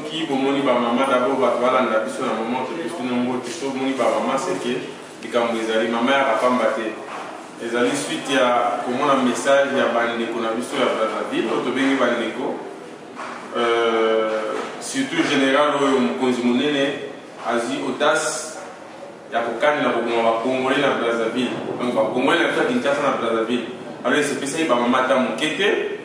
soki bomoni ba maman d'abord ba balanda biso na moment to biso nombo to moni ba maman c'est que likambo ezali mama ya kapamba te ezali suite ya komona message ya bandeko na biso ya Brazzaville to bengi bandeko surtout général oyo mokonzi monene azi audace ya kokani na kokoma ba Congolais na Brazzaville donc ba Congolais na Kinshasa na Brazzaville alors c'est spécial ba maman ta mokete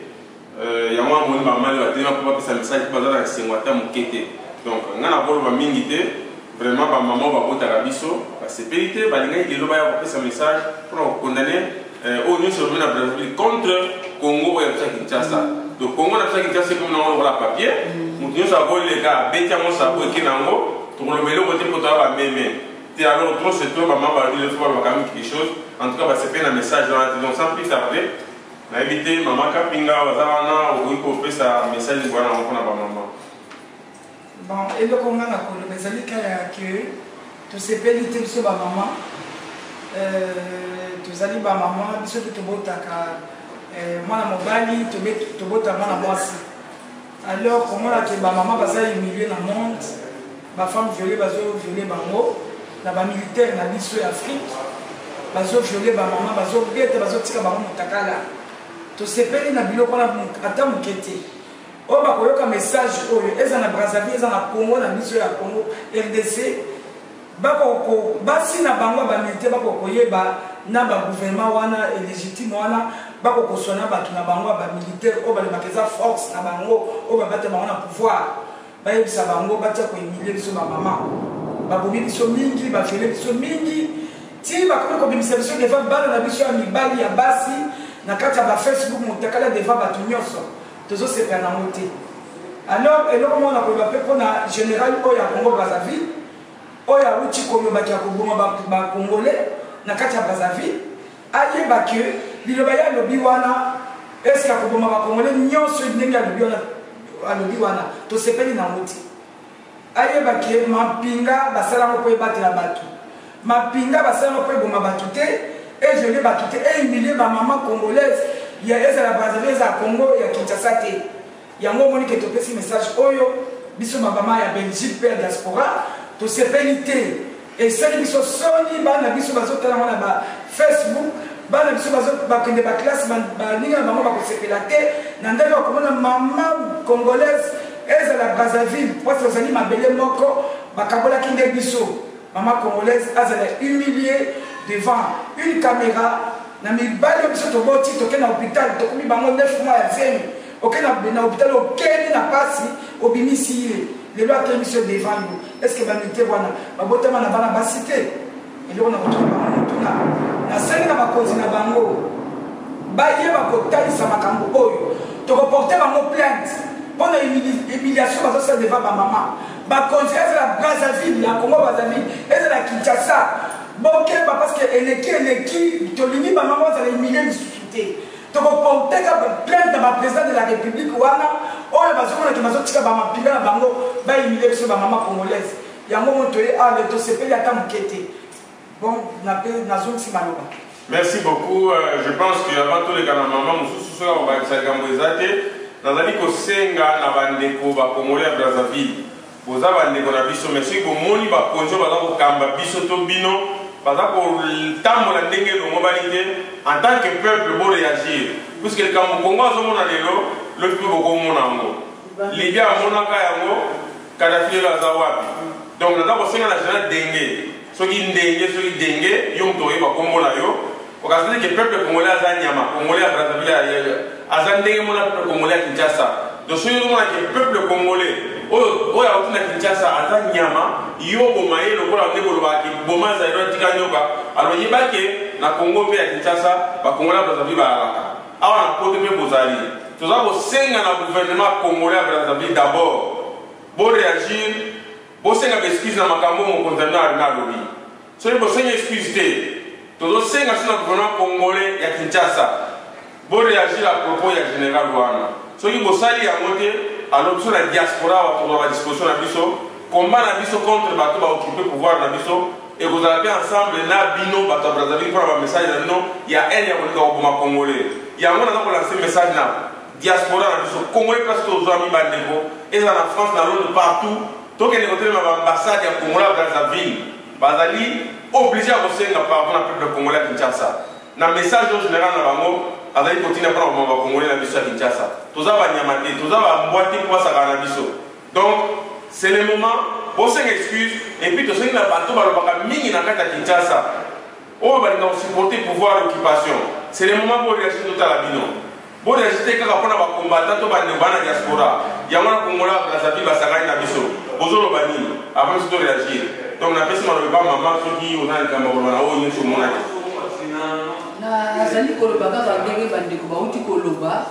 ya mwa moni ba mali wa tena pour passer message pour bazala sengwata mokete donc ngana bolo ba mingi te vraiment ba maman ba bota biso ba sécurité ba linga idelo ba ya passer message pour condamner au niveau sur la Brazzaville contre Congo ya Kinshasa donc Congo na Kinshasa comme na wala papier mutu sa bol les gars betia mo sa bo kinango to le melo côté pour ba meme et alors trop c'est toi maman ba dire faut ba quand même quelque chose en tout cas ba c'est un message donc sans plus tarder na éviter maman kapinga wazana ou ko pesa message voilà on a ba maman bon et le comment na ko le bezali kaya que to sepelite biso ba maman tozali ba maman biso to botaka mwana mobali to bota mwana mwasi alors comment la ke ba maman bazali milieu na monde ba femme violée bazo violer bango na ba militaire na biso ya Afrique bazo violer ba maman bazo beta bazo tika bango mutakala to sepeli na biloko na ata mukete o ba koyoka message oyo eza na Brazzaville eza na Congo na biso ya Congo RDC bako basi na bango ba militaire bako koyeba na ba gouvernement wana légitime wana bako kosona batu na bango ba militaire o ba le bakeza force na bango o ba bata bango na pouvoir ba yebisa bango bata ko humilier biso ba maman ba bomi biso mingi ba fele biso mingi ti ba ko bimisa biso devant bana na biso ya mibali ya basi na kati ya ba Facebook mutakala devant batu nyonso tozo sepela na moté alors eloko mona ko ba pe pona général oya Congo Brazzaville oya uchi koyo ba kia koboma ba Congolais na kati ya Brazzaville ayeba que liloba ya lobi wana est-ce que koboma ba Congolais nyonso ndenge ya lobi wana to sepeli na moté ayeba que mapinga basala ko ebatela batu mapinga basala ko eboma batu te et je l'ai battu et humilié ma maman congolaise il y a la Brazzaville à Congo il y a Kinshasa te yango moni ke to pesi message oyo biso mama ya Belgique per diaspora to sepelité et celle biso soni bana biso bazotala na ba Facebook bana biso bazokende ba classe ba ninga bango ba ko sepela te na ndenge ko mona maman congolaise et la Brazzaville parce que zali mabele moko bakabola kinde biso maman congolaise azala humiliée devant une caméra na mibali biso to boti to kena hôpital to komi bango 9 mois ya zemi okena na hôpital okeni na pasi obimisi le loi te mission devant nous est-ce que banité wana babotama na bana basité eloko na kotoka mutuna na sengi na bakozi na bango baye bakotalisa makambo oyo to reporter bango plainte pour la humiliation bazo devant ba maman bakonzi la Brazzaville la Congo Brazzaville et la Kinshasa bon parce que eleki tolini ba maman za humilier lisuté to reporter plainte de ma président de la République wana oyo bazomona ke bazotika ba mapinga na bango ba humilier biso ba maman congolaise yango moto ye ale to sepeli ata mukete bon na zonsi maloba. Merci beaucoup. Je pense que avant tout les gars maman mususu so on va sakambo ezate nazali kosenga na bandeko ba Congolais ya Brazzaville boza bandeko na biso merci ko moni ba konjo baza ko kamba biso to bino baza ko tambola ndenge longo balite en tant que peuple bo réagir puisque le kambo Congo azomona lelo le peuple ko mona ngo Libya mona ka yango Kadhafi la zawapi donc naza ko senga na jana denge soki denge yo mto yeba kombola yo okazali que peuple congolais azanyama Congolais ya Brazzaville azandenge mona peuple congolais ya Kinshasa donc soki mona que peuple congolais oyo awuti na Kinshasa aza nyama yo bomaye lokola ndeko lobaki boma za ero tika nyoka alo yebake na Congo pe ya Kinshasa ba Congolais Brazzaville balaka awa na kote pe bozali toza kosenga na gouvernement congolais Brazzaville d'abord bo réagir bo senga excuse na makambo mo condamner na lobi so bo senga excuse te tozo senga sina gouvernement congolais ya Kinshasa bo réagir à propos ya général wana so ki bo sali ya mote alors sur la diaspora wa à disposition na biso combat na biso contre bato ba occuper pouvoir na biso et vous allez ensemble na bino bato Brazzaville pour un message na bino ya un ya ko ma congolais ya ngona na ko lancer message na diaspora na biso congolais place tozwa mi bandeko eza na France na londres partout tokende kotelema baambassade ya congolais brazzaville bazali obligé à kosenga pardon na peuple congolais à Kinshasa na message en général na bango azali kotina mpona komama bacongolais na biso ya Kinshasa toza banyama te toza bambwa te kwasaka na biso donc c'est le moment bosenga excuse et puis tosengi na bato balobaka mingi na kati ya Kinshasa oyo balinga kosupporter pouvoir d'occupation c'est le moment pour réagir totala bino pour réagir kaka mpona bakombata to bandeko bana diaspora yango na congolais ya brazzaville basakani na biso bozoloba nini avant biso to réagir donc napesi malobi ba mama soki oza likambo koloba na oyo nyonso omona te nazali koloba kaka ndenge bandeko bauti koloba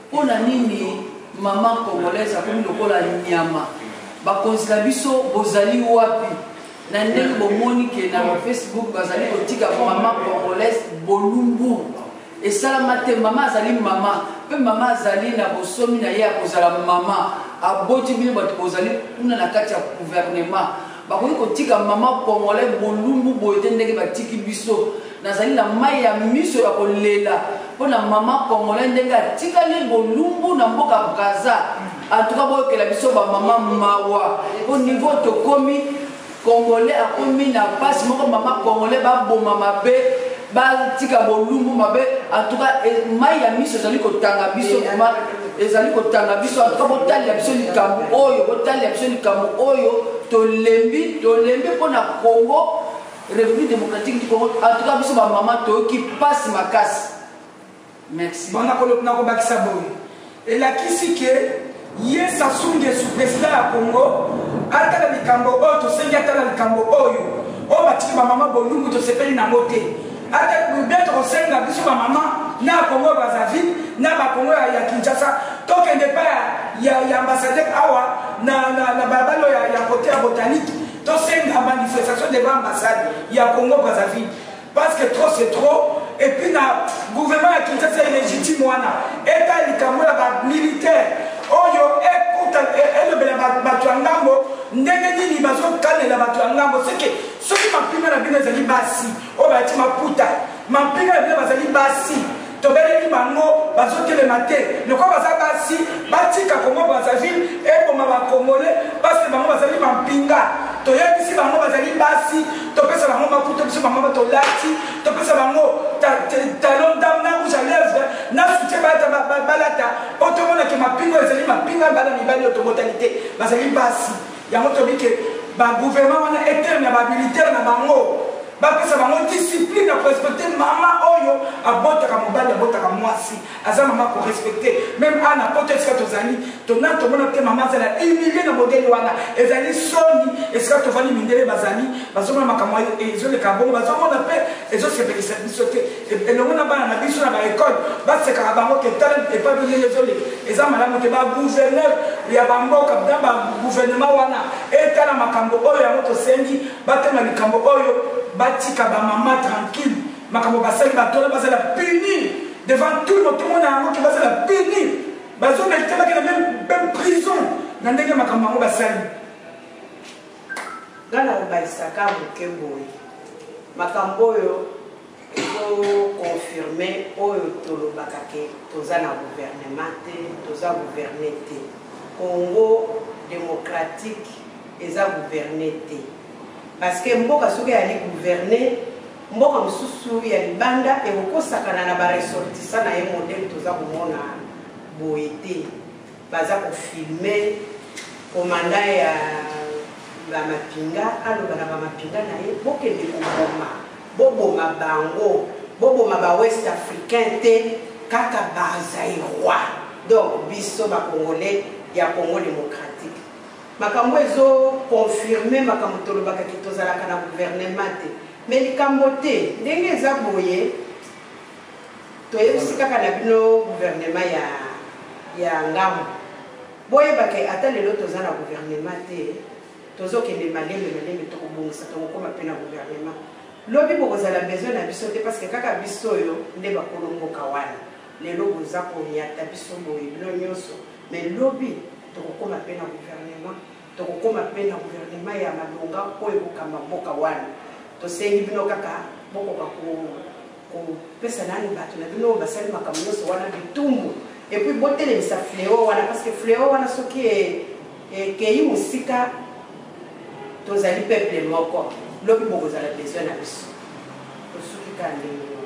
mpona nini mama congolaise akomi lokola nyama bakonzi na biso bozali wapi na ndenge bomoni ke na Facebook bazali kotika mama congolaise bolumbu esalama te mama azali mama mpe mama azali na bosomi na ye ya kozala mama aboti bino bato bozali kuna na kati ya gouvernement bakoki kotika mama congolais bolumbu boye te ndenge batiki biso nazali na mai ya miso ya kolela mpona mama congolais ndenge atikali bolumbu na mboka Gaza antuka boyokela biso bamama mawa po niveau tokomi congolais akomi na pasi moko mama congolais baboma mabe batika bolumbu mabe antuka mai ya miso ezali kotanga biso ezali kotanga biso antuka botalia biso likambo oyo tolembi mpona Congo République démocratique du Congo antuka biso bamama toyoki pasi makasi merci nakobakisa boye elakisi ke ye Sassou Nguesso président ya Congo atala likambo oyo tosengi atala likambo oyo batiki bamama bolumbu tosepeli nango te ata bien tokosenga biso bamama na Congo Brazzaville na bakongo ya Kinshasa tokende pa ya ambassadeur awa na balabalo ya côté ya botanique tosenga manifestation de l'ambassade ya Congo Brazzaville parce que trop c'est trop et puis na gouvernement ya Kinshasa illégitime wana eta likambo ya militaire oyo elobela bato ya ngambo ndenge nini bazokalela bato ya ngambo seke soki mapinga na bino ezali basi oyo bayati maputa mapinga na bino bazali basi tobeleli bango bazotelema te lokola baza basi batika Congo Brazzaville eboma bacongolais parce que bango bazali mampinga toyebisi bango bazali basi topesa bango maputa biso bango batolati topesa bango talon d'âme na rouge à lèvres na soutien balata po tomonake mapinga ezali mapinga bana mibali oyo tobotani te bazali basi yango tobi ke bagouvernement wana eterne ya bamilitaire na bango bapesa bango discipline ya korespecte mama oyo abotaka mobali abotaka mwasi aza mama korespecte même ana poto esika tozali tona tomona te mama azala humilie na modele wana ezali soni esika tovandi mindele bazali bazomona makambo ezoleka bongo bazomona mpe ezosepelisa biso te elongo na bana na biso na baekole basekaka bango ke tala epa ndenge ezoleka eza malamu te bagouverneur ya bamboka na bagouvernement wana etala makambo oyo yango tosengi batema likambo oyo batika bamama tranquille makambo basali batola bazala puni devant tout le monde yango ke bazala puni bazomérite bakena même prison na ndenge makambo yango basali ngana obaisaka moke boye makambo oyo ezoconfirme oyo tolobaka ke toza na gouvernement te toza gouverne te Congo démocratique eza gouverne te parce que mboka soki yali gouverner mboka mosusu ya libanda ekokosakana na baressortissant na ye modele toza komona boye te baza kofilme komanda ya bamapinga aloba na bamapinga na ye bokende boboma bango boboma bawest africain te kaka bazairoi donc biso bacongolais ya Congo démocratique makambo ezo confirmer makambo tolobaka ki tozalaka na gouvernement te mais likambo te ndenge eza boye toyebisi kaka na bino gouvernement ya ngambo boyebaka ata lelo toza na gouvernement te tozokende malembe tokobongisa tokokoma mpe na gouvernement lobi bokozala besoin na biso te parce que kaka biso oyo nde bakolo mboka wana lelo boza koyata biso boye bino nyonso mais lobi tokokoma mpe na gouvernement tokokoma mpe na gouvernement ya malonga oyo kokamba mboka wana tosengi bino kaka bokoka kopesa nani bato na bino basali makambo nyonso wana bitumbu et puis botelemisa fléau wana parce que fléau wana soki ekei mosika tozali peuple moko lobi bokozala besoin na biso tosuki ka ndenge